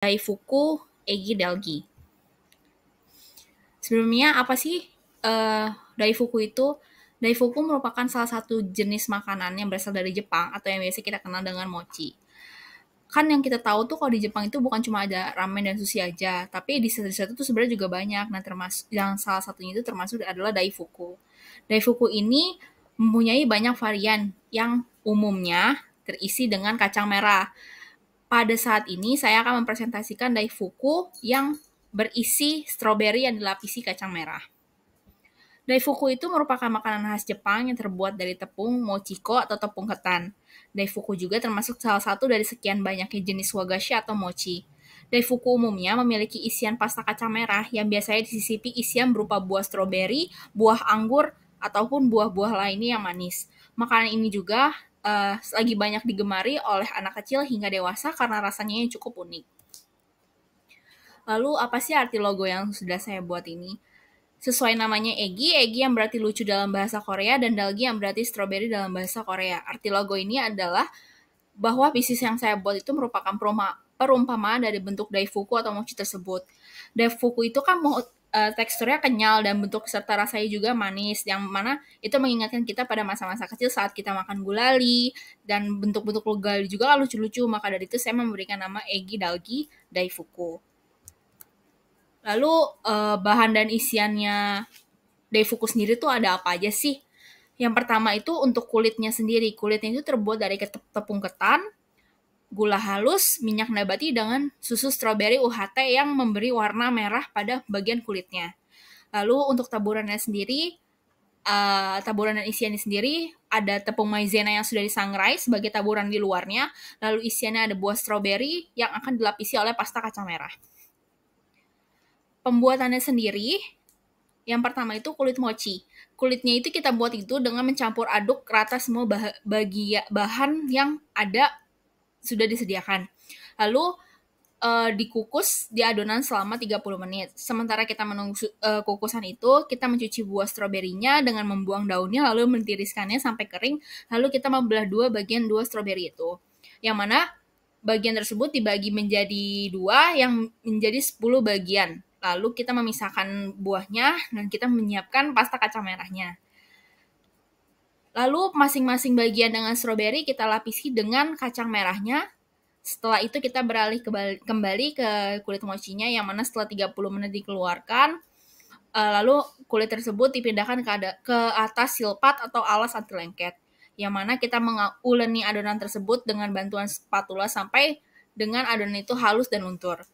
Daifuku Egi Dalgi. Sebelumnya apa sih Daifuku itu? Daifuku merupakan salah satu jenis makanan yang berasal dari Jepang atau yang biasa kita kenal dengan mochi. Kan yang kita tahu tuh kalau di Jepang itu bukan cuma ada ramen dan sushi aja, tapi di dessert tuh sebenarnya juga banyak. Nah, termasuk yang salah satunya itu termasuk adalah Daifuku. Daifuku ini mempunyai banyak varian yang umumnya terisi dengan kacang merah. Pada saat ini saya akan mempresentasikan Daifuku yang berisi stroberi yang dilapisi kacang merah. Daifuku itu merupakan makanan khas Jepang yang terbuat dari tepung mochiko atau tepung ketan. Daifuku juga termasuk salah satu dari sekian banyaknya jenis wagashi atau mochi. Daifuku umumnya memiliki isian pasta kacang merah yang biasanya disisipi isian berupa buah stroberi, buah anggur, ataupun buah-buah lainnya yang manis. Makanan ini juga lagi banyak digemari oleh anak kecil hingga dewasa karena rasanya yang cukup unik. Lalu apa sih arti logo yang sudah saya buat ini? Sesuai namanya Egi yang berarti lucu dalam bahasa Korea, dan Dalgi yang berarti strawberry dalam bahasa Korea. Arti logo ini adalah bahwa bisnis yang saya buat itu merupakan perumpamaan dari bentuk Daifuku atau mochi tersebut. Daifuku itu kan teksturnya kenyal dan bentuk serta rasanya juga manis, yang mana itu mengingatkan kita pada masa-masa kecil saat kita makan gulali, dan bentuk-bentuk gulali juga lucu-lucu. Maka dari itu saya memberikan nama Egi Dalgi Daifuku. Lalu bahan dan isiannya Daifuku sendiri tuh ada apa aja sih? Yang pertama itu untuk kulitnya sendiri. Kulitnya itu terbuat dari tepung ketan, gula halus, minyak nabati, dengan susu stroberi UHT yang memberi warna merah pada bagian kulitnya. Lalu untuk taburannya sendiri, taburan dan isiannya sendiri, ada tepung maizena yang sudah disangrai sebagai taburan di luarnya. Lalu isiannya ada buah stroberi yang akan dilapisi oleh pasta kacang merah. Pembuatannya sendiri, yang pertama itu kulit mochi. Kulitnya itu kita buat itu dengan mencampur aduk rata semua bahan yang ada sudah disediakan. Lalu dikukus di adonan selama 30 menit. Sementara kita menunggu kukusan itu, kita mencuci buah stroberinya dengan membuang daunnya, lalu mentiriskannya sampai kering. Lalu kita membelah bagian dua stroberi itu. Yang mana bagian tersebut dibagi menjadi dua, yang menjadi 10 bagian. Lalu kita memisahkan buahnya dan kita menyiapkan pasta kacang merahnya. Lalu masing-masing bagian dengan stroberi kita lapisi dengan kacang merahnya. Setelah itu kita beralih kembali ke kulit mochinya, yang mana setelah 30 menit dikeluarkan, lalu kulit tersebut dipindahkan ke atas silpat atau alas anti lengket, yang mana kita menguleni adonan tersebut dengan bantuan spatula sampai dengan adonan itu halus dan luntur.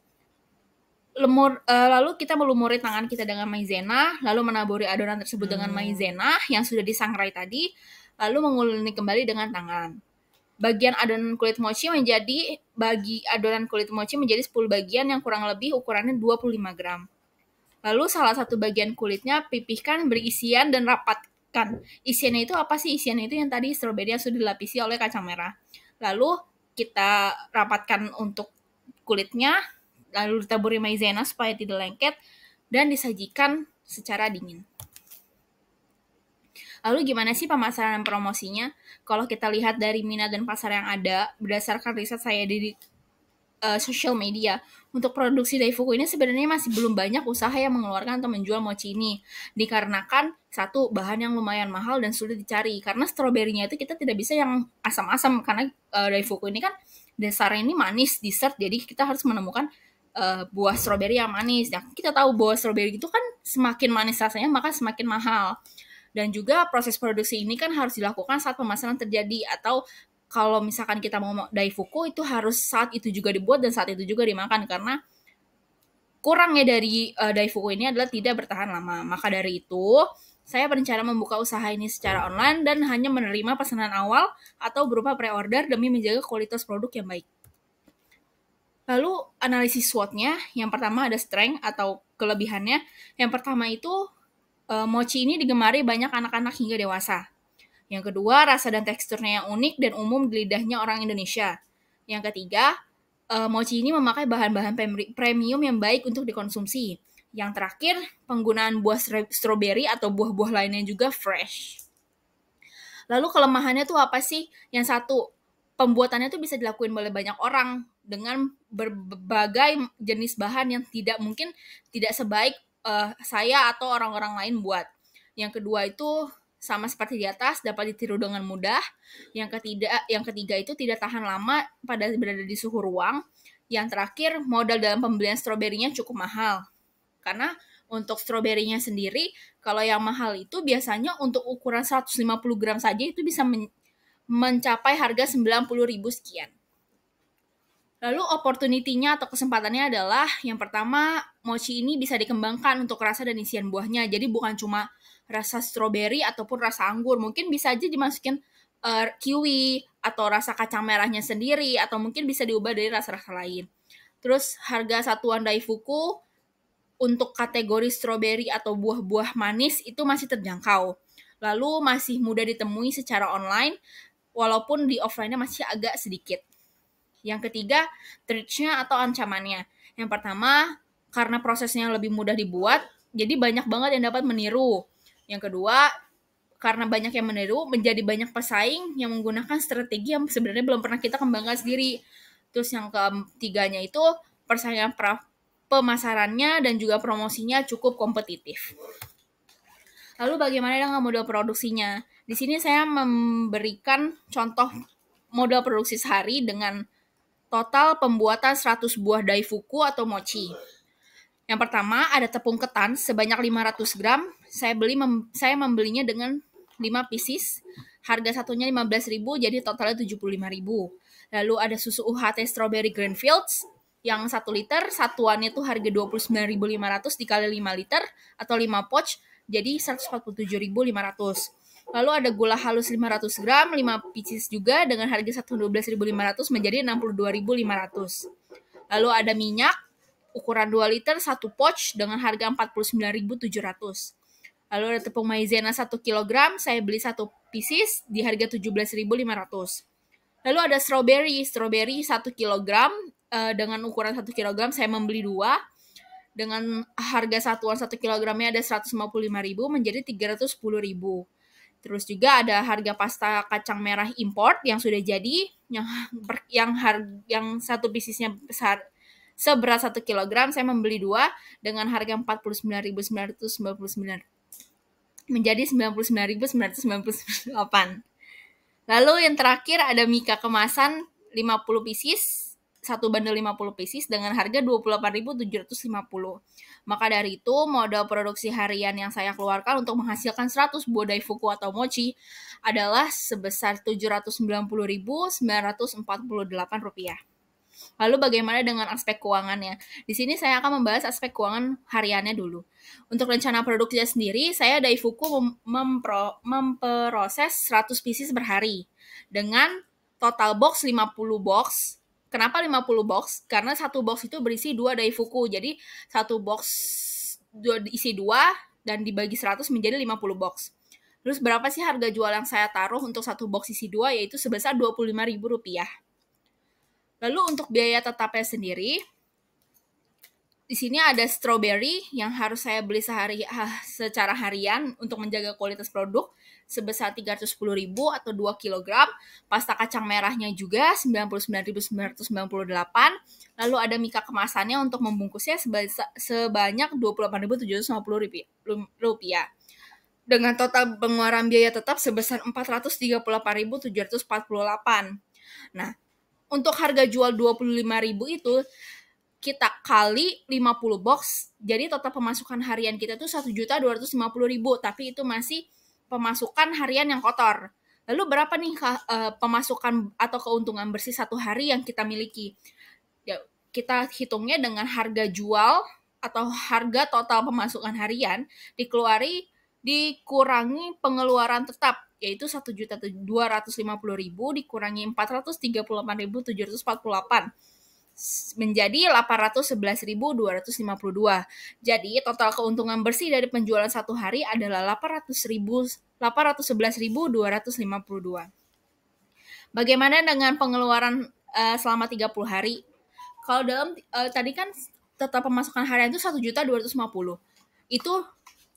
Lalu kita melumuri tangan kita dengan maizena, lalu menaburi adonan tersebut dengan maizena yang sudah disangrai tadi, lalu menguleni kembali dengan tangan. Adonan kulit mochi menjadi 10 bagian yang kurang lebih ukurannya 25 gram. Lalu salah satu bagian kulitnya pipihkan, beri isian, dan rapatkan. Isiannya itu apa sih? Isiannya itu yang tadi stroberi yang sudah dilapisi oleh kacang merah. Lalu kita rapatkan untuk kulitnya, lalu ditaburi maizena supaya tidak lengket, dan disajikan secara dingin. Lalu gimana sih pemasaran dan promosinya? Kalau kita lihat dari minat dan pasar yang ada, berdasarkan riset saya di social media, untuk produksi Daifuku ini sebenarnya masih belum banyak usaha yang mengeluarkan atau menjual mochi ini. Dikarenakan satu, bahan yang lumayan mahal dan sulit dicari. Karena stroberinya itu kita tidak bisa yang asam-asam, karena Daifuku ini kan dasarnya ini manis, dessert, jadi kita harus menemukan buah stroberi yang manis. Nah, kita tahu bahwa stroberi itu kan semakin manis rasanya maka semakin mahal. Dan juga proses produksi ini kan harus dilakukan saat pemasaran terjadi, atau kalau misalkan kita mau Daifuku itu harus saat itu juga dibuat dan saat itu juga dimakan, karena kurangnya dari Daifuku ini adalah tidak bertahan lama. Maka dari itu, saya berencana membuka usaha ini secara online dan hanya menerima pesanan awal atau berupa pre-order demi menjaga kualitas produk yang baik. Lalu analisis SWOT-nya, yang pertama ada strength atau kelebihannya. Yang pertama itu mochi ini digemari banyak anak-anak hingga dewasa. Yang kedua, rasa dan teksturnya yang unik dan umum di lidahnya orang Indonesia. Yang ketiga, mochi ini memakai bahan-bahan premium yang baik untuk dikonsumsi. Yang terakhir, penggunaan buah stroberi atau buah-buah lainnya juga fresh. Lalu kelemahannya tuh apa sih? Yang satu, pembuatannya tuh bisa dilakuin oleh banyak orang dengan berbagai jenis bahan yang tidak sebaik saya atau orang-orang lain buat. Yang kedua itu sama seperti di atas, dapat ditiru dengan mudah. Yang ketiga itu tidak tahan lama pada berada di suhu ruang. Yang terakhir, modal dalam pembelian stroberinya cukup mahal. Karena untuk stroberinya sendiri, kalau yang mahal itu biasanya untuk ukuran 150 gram saja itu bisa mencapai harga 90.000 sekian. Lalu opportunity-nya atau kesempatannya adalah yang pertama, mochi ini bisa dikembangkan untuk rasa dan isian buahnya. Jadi bukan cuma rasa stroberi ataupun rasa anggur. Mungkin bisa aja dimasukin kiwi atau rasa kacang merahnya sendiri atau mungkin bisa diubah dari rasa-rasa lain. Terus harga satuan Daifuku untuk kategori stroberi atau buah-buah manis itu masih terjangkau. Lalu masih mudah ditemui secara online walaupun di offline-nya masih agak sedikit. Yang ketiga, threats-nya atau ancamannya. Yang pertama, karena prosesnya lebih mudah dibuat, jadi banyak banget yang dapat meniru. Yang kedua, karena banyak yang meniru, menjadi banyak pesaing yang menggunakan strategi yang sebenarnya belum pernah kita kembangkan sendiri. Terus yang ketiganya itu, persaingan pemasarannya dan juga promosinya cukup kompetitif. Lalu bagaimana dengan model produksinya? Di sini saya memberikan contoh model produksi sehari dengan total pembuatan 100 buah Daifuku atau mochi. Yang pertama ada tepung ketan sebanyak 500 gram. Saya membelinya dengan 5 pieces. Harga satunya 15.000 jadi totalnya 75.000. Lalu ada susu UHT Strawberry Greenfields yang 1 liter, satuannya tuh harga 29.500 dikali 5 liter atau 5 pouch jadi 147.500. Lalu ada gula halus 500 gram, 5 pieces juga dengan harga 12.500 menjadi 62.500. Lalu ada minyak ukuran 2 liter 1 pouch dengan harga 49.700. Lalu ada tepung maizena 1 kg, saya beli 1 pieces di harga 17.500. Lalu ada strawberry 1 kg dengan ukuran 1 kg saya membeli 2 dengan harga satuan 1 kg-nya ada 155.000 menjadi 310.000. Terus juga ada harga pasta kacang merah import yang sudah jadi, yang satu piecesnya besar seberat 1 kg, saya membeli 2 dengan harga 49.999 menjadi 99.998. Lalu yang terakhir ada mika kemasan 50 pieces, satu bundle 50 pieces dengan harga 28.750. Maka dari itu, modal produksi harian yang saya keluarkan untuk menghasilkan 100 buah Daifuku atau mochi adalah sebesar Rp790.948. Lalu bagaimana dengan aspek keuangannya? Di sini saya akan membahas aspek keuangan hariannya dulu. Untuk rencana produksinya sendiri, saya Daifuku memproses 100 pieces per hari dengan total box 50 box. Kenapa 50 box? Karena satu box itu berisi 2 Daifuku. Jadi satu box isi 2 dan dibagi 100 menjadi 50 box. Terus berapa sih harga jual yang saya taruh untuk satu box isi 2? Yaitu sebesar Rp25.000. Lalu untuk biaya tetapnya sendiri, di sini ada strawberry yang harus saya beli secara harian untuk menjaga kualitas produk sebesar 310.000 atau 2 kg. Pasta kacang merahnya juga 99.998. Lalu ada mika kemasannya untuk membungkusnya sebanyak Rp28.750. Dengan total pengeluaran biaya tetap sebesar Rp438.748. Nah, untuk harga jual Rp25.000 itu kita kali 50 box, jadi total pemasukan harian kita tuh 1.250.000, tapi itu masih pemasukan harian yang kotor. Lalu berapa nih pemasukan atau keuntungan bersih satu hari yang kita miliki? Ya, kita hitungnya dengan harga jual atau harga total pemasukan harian dikurangi pengeluaran tetap, yaitu 1.250.000 dikurangi 438.748 menjadi 811.252. Jadi total keuntungan bersih dari penjualan satu hari adalah 811.252. Bagaimana dengan pengeluaran selama 30 hari? Kalau dalam tadi kan total pemasukan harian itu 1.250. Itu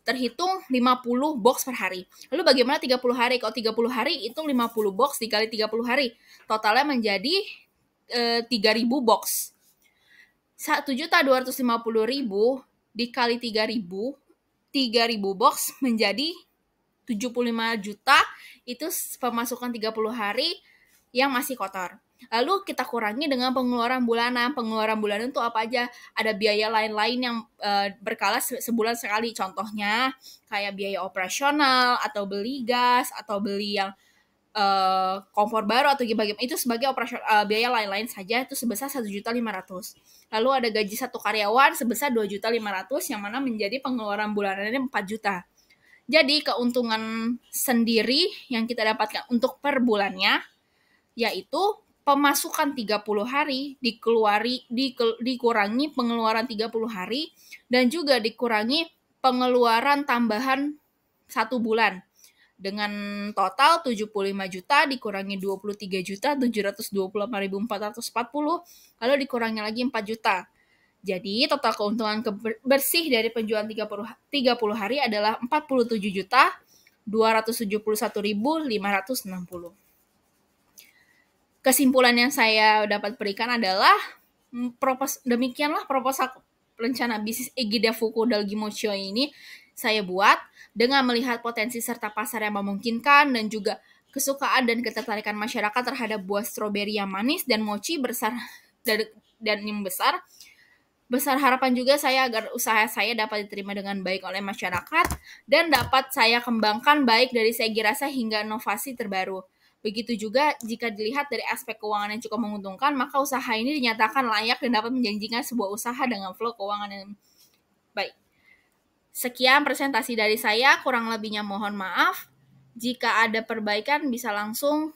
terhitung 50 box per hari. Lalu bagaimana 30 hari? Kalau 30 hari itu 50 box dikali 30 hari. Totalnya menjadi 3.000 box. 1.250.000 dikali 3.000 box menjadi 75 juta. Itu pemasukan 30 hari yang masih kotor. Lalu kita kurangi dengan pengeluaran bulanan. Pengeluaran bulanan itu apa aja? Ada biaya lain-lain yang berkala sebulan sekali. Contohnya kayak biaya operasional, atau beli gas, atau beli yang kompor baru, atau bagaimana. Itu sebagai biaya lain-lain saja, itu sebesar 1.500.000. Lalu ada gaji satu karyawan sebesar 2.500.000, yang mana menjadi pengeluaran bulanannya 4 juta. Jadi keuntungan sendiri yang kita dapatkan untuk per bulannya yaitu pemasukan 30 hari dikurangi pengeluaran 30 hari, dan juga dikurangi pengeluaran tambahan 1 bulan. Dengan total 75 juta dikurangi 23.728.440, lalu dikurangi lagi 4 juta. Jadi total keuntungan bersih dari penjualan 30 hari adalah 47.271.560. Kesimpulan yang saya dapat berikan adalah demikianlah proposal rencana bisnis Egida Fuku Dalgimocho ini saya buat dengan melihat potensi serta pasar yang memungkinkan, dan juga kesukaan dan ketertarikan masyarakat terhadap buah stroberi yang manis dan mochi besar dan yang besar. Besar harapan juga saya agar usaha saya dapat diterima dengan baik oleh masyarakat dan dapat saya kembangkan baik dari segi rasa hingga inovasi terbaru. Begitu juga jika dilihat dari aspek keuangan yang cukup menguntungkan, maka usaha ini dinyatakan layak dan dapat menjanjikan sebuah usaha dengan flow keuangan yang baik. Sekian presentasi dari saya, kurang lebihnya mohon maaf. Jika ada perbaikan bisa langsung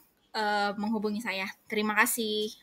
menghubungi saya. Terima kasih.